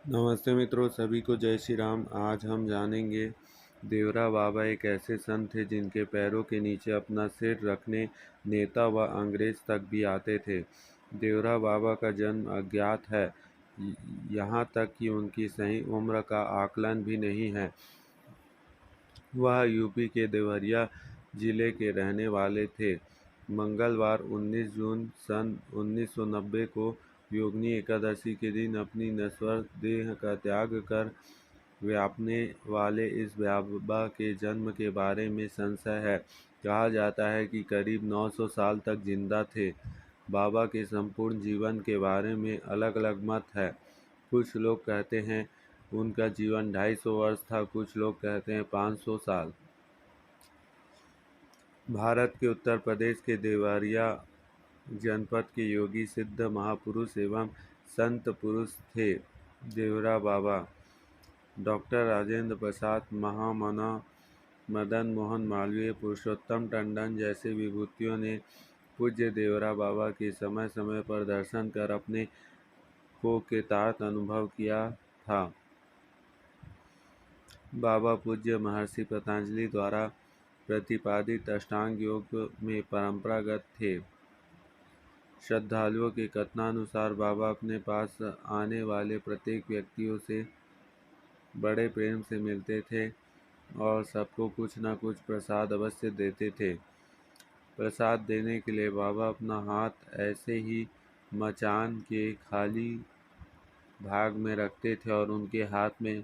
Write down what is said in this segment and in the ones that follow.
नमस्ते मित्रों, सभी को जय श्री राम। आज हम जानेंगे देवरा बाबा एक ऐसे संत थे जिनके पैरों के नीचे अपना सिर रखने नेता व अंग्रेज तक भी आते थे। देवरा बाबा का जन्म अज्ञात है, यहाँ तक कि उनकी सही उम्र का आकलन भी नहीं है। वह यूपी के देवरिया जिले के रहने वाले थे। मंगलवार 19 जून सन 1990 को योगिनी एकादशी के दिन अपनी नश्वर देह का त्याग कर व्यापने वाले इस बाबा के जन्म के बारे में संशय है। कहा जाता है कि करीब 900 साल तक जिंदा थे। बाबा के संपूर्ण जीवन के बारे में अलग अलग मत है। कुछ लोग कहते हैं उनका जीवन 250 वर्ष था, कुछ लोग कहते हैं 500 साल। भारत के उत्तर प्रदेश के देवरिया जनपद के योगी सिद्ध महापुरुष एवं संत पुरुष थे देवरा बाबा। डॉक्टर राजेंद्र प्रसाद, महामना, मदन मोहन मालवीय, पुरुषोत्तम टंडन जैसे विभूतियों ने पूज्य देवरा बाबा के समय समय पर दर्शन कर अपने को कृतार्थ अनुभव किया था। बाबा पूज्य महर्षि पतंजलि द्वारा प्रतिपादित अष्टांग योग में परंपरागत थे। श्रद्धालुओं के कथनानुसार बाबा अपने पास आने वाले प्रत्येक व्यक्तियों से बड़े प्रेम से मिलते थे और सबको कुछ न कुछ प्रसाद अवश्य देते थे। प्रसाद देने के लिए बाबा अपना हाथ ऐसे ही मचान के खाली भाग में रखते थे और उनके हाथ में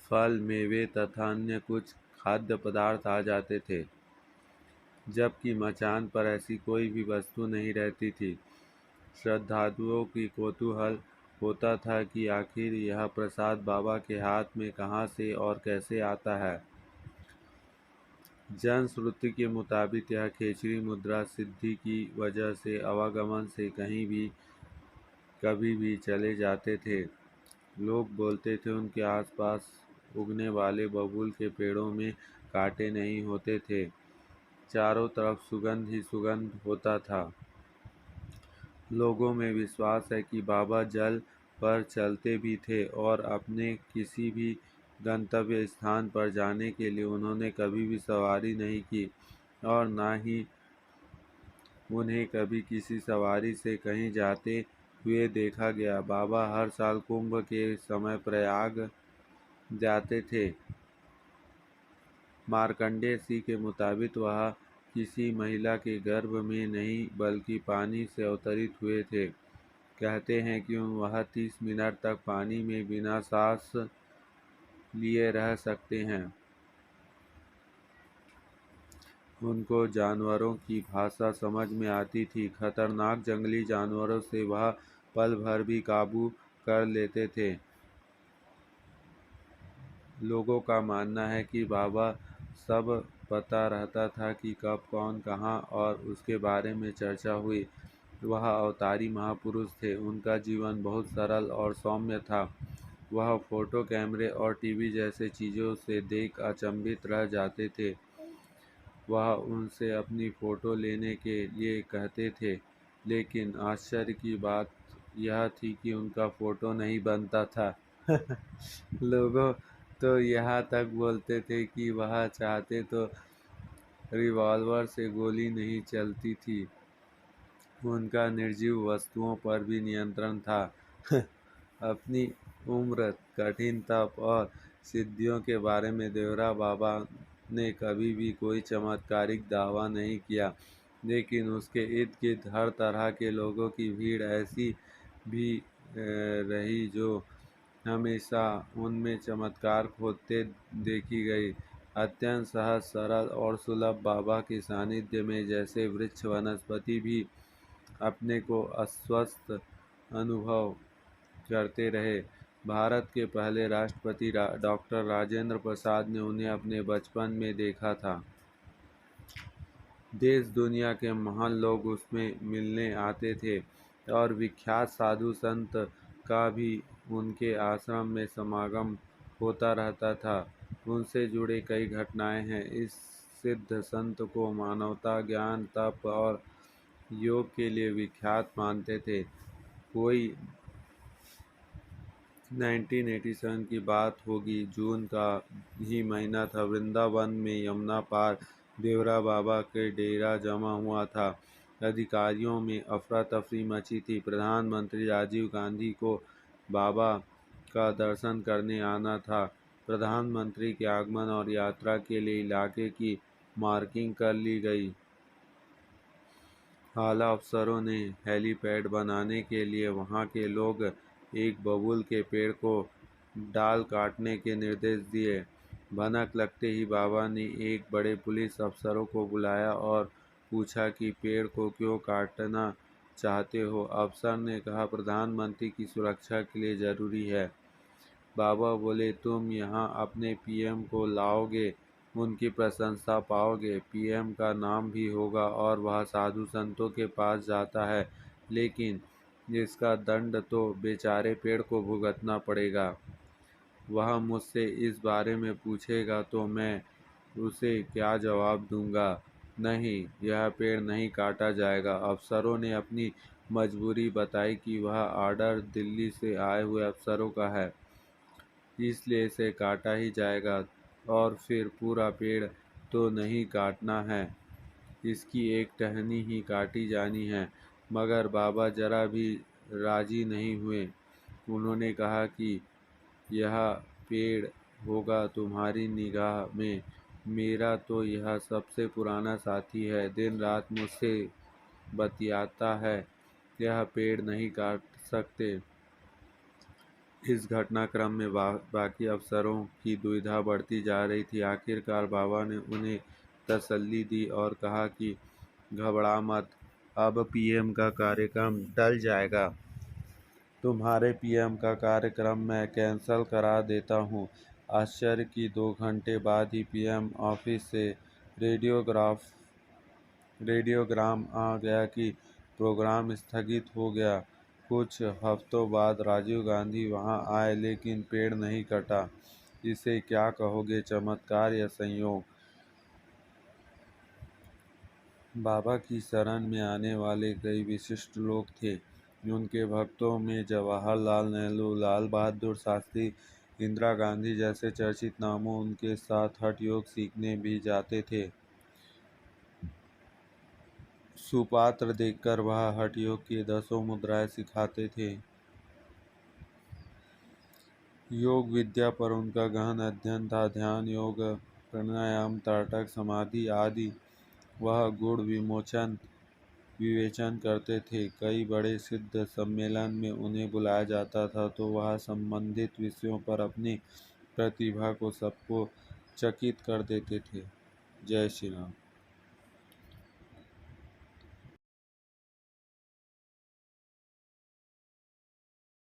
फल, मेवे तथा अन्य कुछ खाद्य पदार्थ आ जाते थे, जबकि मचान पर ऐसी कोई भी वस्तु नहीं रहती थी। श्रद्धालुओं की कौतूहल होता था कि आखिर यह प्रसाद बाबा के हाथ में कहाँ से और कैसे आता है। जनश्रुति के मुताबिक यह खेचरी मुद्रा सिद्धि की वजह से आवागमन से कहीं भी कभी भी चले जाते थे। लोग बोलते थे उनके आसपास उगने वाले बबूल के पेड़ों में कांटे नहीं होते थे, चारों तरफ सुगंध ही सुगंध होता था। लोगों में विश्वास है कि बाबा जल पर चलते भी थे और अपने किसी भी गंतव्य स्थान पर जाने के लिए उन्होंने कभी भी सवारी नहीं की और न ही उन्हें कभी किसी सवारी से कहीं जाते हुए देखा गया। बाबा हर साल कुंभ के समय प्रयाग जाते थे। मार्कंडेय ऋषि के मुताबिक वह किसी महिला के गर्भ में नहीं बल्कि पानी से अवतरित हुए थे। कहते हैं कि वह 30 मिनट तक पानी में बिना सांस लिए रह सकते हैं। उनको जानवरों की भाषा समझ में आती थी। खतरनाक जंगली जानवरों से वह पल भर भी काबू कर लेते थे। लोगों का मानना है कि बाबा सब पता रहता था कि कब कौन कहाँ और उसके बारे में चर्चा हुई। वह अवतारी महापुरुष थे। उनका जीवन बहुत सरल और सौम्य था। वह फोटो कैमरे और टीवी जैसे चीज़ों से देख अचंभित रह जाते थे। वह उनसे अपनी फ़ोटो लेने के लिए कहते थे, लेकिन आश्चर्य की बात यह थी कि उनका फ़ोटो नहीं बनता था। लोगों तो यहाँ तक बोलते थे कि वह चाहते तो रिवॉल्वर से गोली नहीं चलती थी। उनका निर्जीव वस्तुओं पर भी नियंत्रण था। अपनी उम्र, कठिन तप और सिद्धियों के बारे में देवरा बाबा ने कभी भी कोई चमत्कारिक दावा नहीं किया, लेकिन उसके इर्द गिर्द हर तरह के लोगों की भीड़ ऐसी भी रही जो हमेशा उनमें चमत्कार खोजते देखी गई। अत्यंत सहज, सरल और सुलभ बाबा के सानिध्य में जैसे वृक्ष वनस्पति भी अपने को अस्वस्थ अनुभव करते रहे। भारत के पहले राष्ट्रपति डॉक्टर राजेंद्र प्रसाद ने उन्हें अपने बचपन में देखा था। देश दुनिया के महान लोग उसमें मिलने आते थे और विख्यात साधु संत का भी उनके आश्रम में समागम होता रहता था। उनसे जुड़े कई घटनाएं हैं। इस सिद्ध संत को मानवता, ज्ञान, तप और योग के लिए विख्यात मानते थे। कोई 1987 की बात होगी। जून का ही महीना था। वृंदावन में यमुना पार देवरा बाबा के डेरा जमा हुआ था। अधिकारियों में अफरा तफरी मची थी। प्रधानमंत्री राजीव गांधी को बाबा का दर्शन करने आना था। प्रधानमंत्री के आगमन और यात्रा के लिए इलाके की मार्किंग कर ली गई। आला अफसरों ने हेलीपैड बनाने के लिए वहां के लोग एक बबूल के पेड़ को डाल काटने के निर्देश दिए। भनक लगते ही बाबा ने एक बड़े पुलिस अफसरों को बुलाया और पूछा कि पेड़ को क्यों काटना चाहते हो। अफसर ने कहा, प्रधानमंत्री की सुरक्षा के लिए जरूरी है। बाबा बोले, तुम यहाँ अपने पीएम को लाओगे, उनकी प्रशंसा पाओगे, पीएम का नाम भी होगा और वह साधु संतों के पास जाता है, लेकिन इसका दंड तो बेचारे पेड़ को भुगतना पड़ेगा। वह मुझसे इस बारे में पूछेगा तो मैं उसे क्या जवाब दूंगा? नहीं, यह पेड़ नहीं काटा जाएगा। अफसरों ने अपनी मजबूरी बताई कि वह आर्डर दिल्ली से आए हुए अफसरों का है, इसलिए इसे काटा ही जाएगा। और फिर पूरा पेड़ तो नहीं काटना है, इसकी एक टहनी ही काटी जानी है। मगर बाबा जरा भी राजी नहीं हुए। उन्होंने कहा कि यह पेड़ होगा तुम्हारी निगाह में, मेरा तो यह सबसे पुराना साथी है, दिन रात मुझसे बतियाता है, यह पेड़ नहीं काट सकते। इस घटनाक्रम में बाकी अफसरों की दुविधा बढ़ती जा रही थी। आखिरकार बाबा ने उन्हें तसल्ली दी और कहा कि घबरा मत, अब पीएम का कार्यक्रम टल जाएगा। तुम्हारे पीएम का कार्यक्रम मैं कैंसल करा देता हूँ। आश्चर्य की 2 घंटे बाद ही पीएम ऑफिस से रेडियोग्राम आ गया कि प्रोग्राम स्थगित हो गया। कुछ हफ्तों बाद राजीव गांधी वहां आए, लेकिन पेड़ नहीं कटा। इसे क्या कहोगे, चमत्कार या संयोग? बाबा की शरण में आने वाले कई विशिष्ट लोग थे। उनके भक्तों में जवाहरलाल नेहरू, लाल बहादुर शास्त्री, इंदिरा गांधी जैसे चर्चित नामों उनके साथ हठ योग सीखने भी जाते थे। सुपात्र देखकर वह हठ योग की 10 मुद्राएं सिखाते थे। योग विद्या पर उनका गहन अध्ययन था। ध्यान, योग, प्राणायाम, ताड़क समाधि आदि वह गुण विवेचन करते थे। कई बड़े सिद्ध सम्मेलन में उन्हें बुलाया जाता था तो वह संबंधित विषयों पर अपनी प्रतिभा को सबको चकित कर देते थे। जय श्री राम।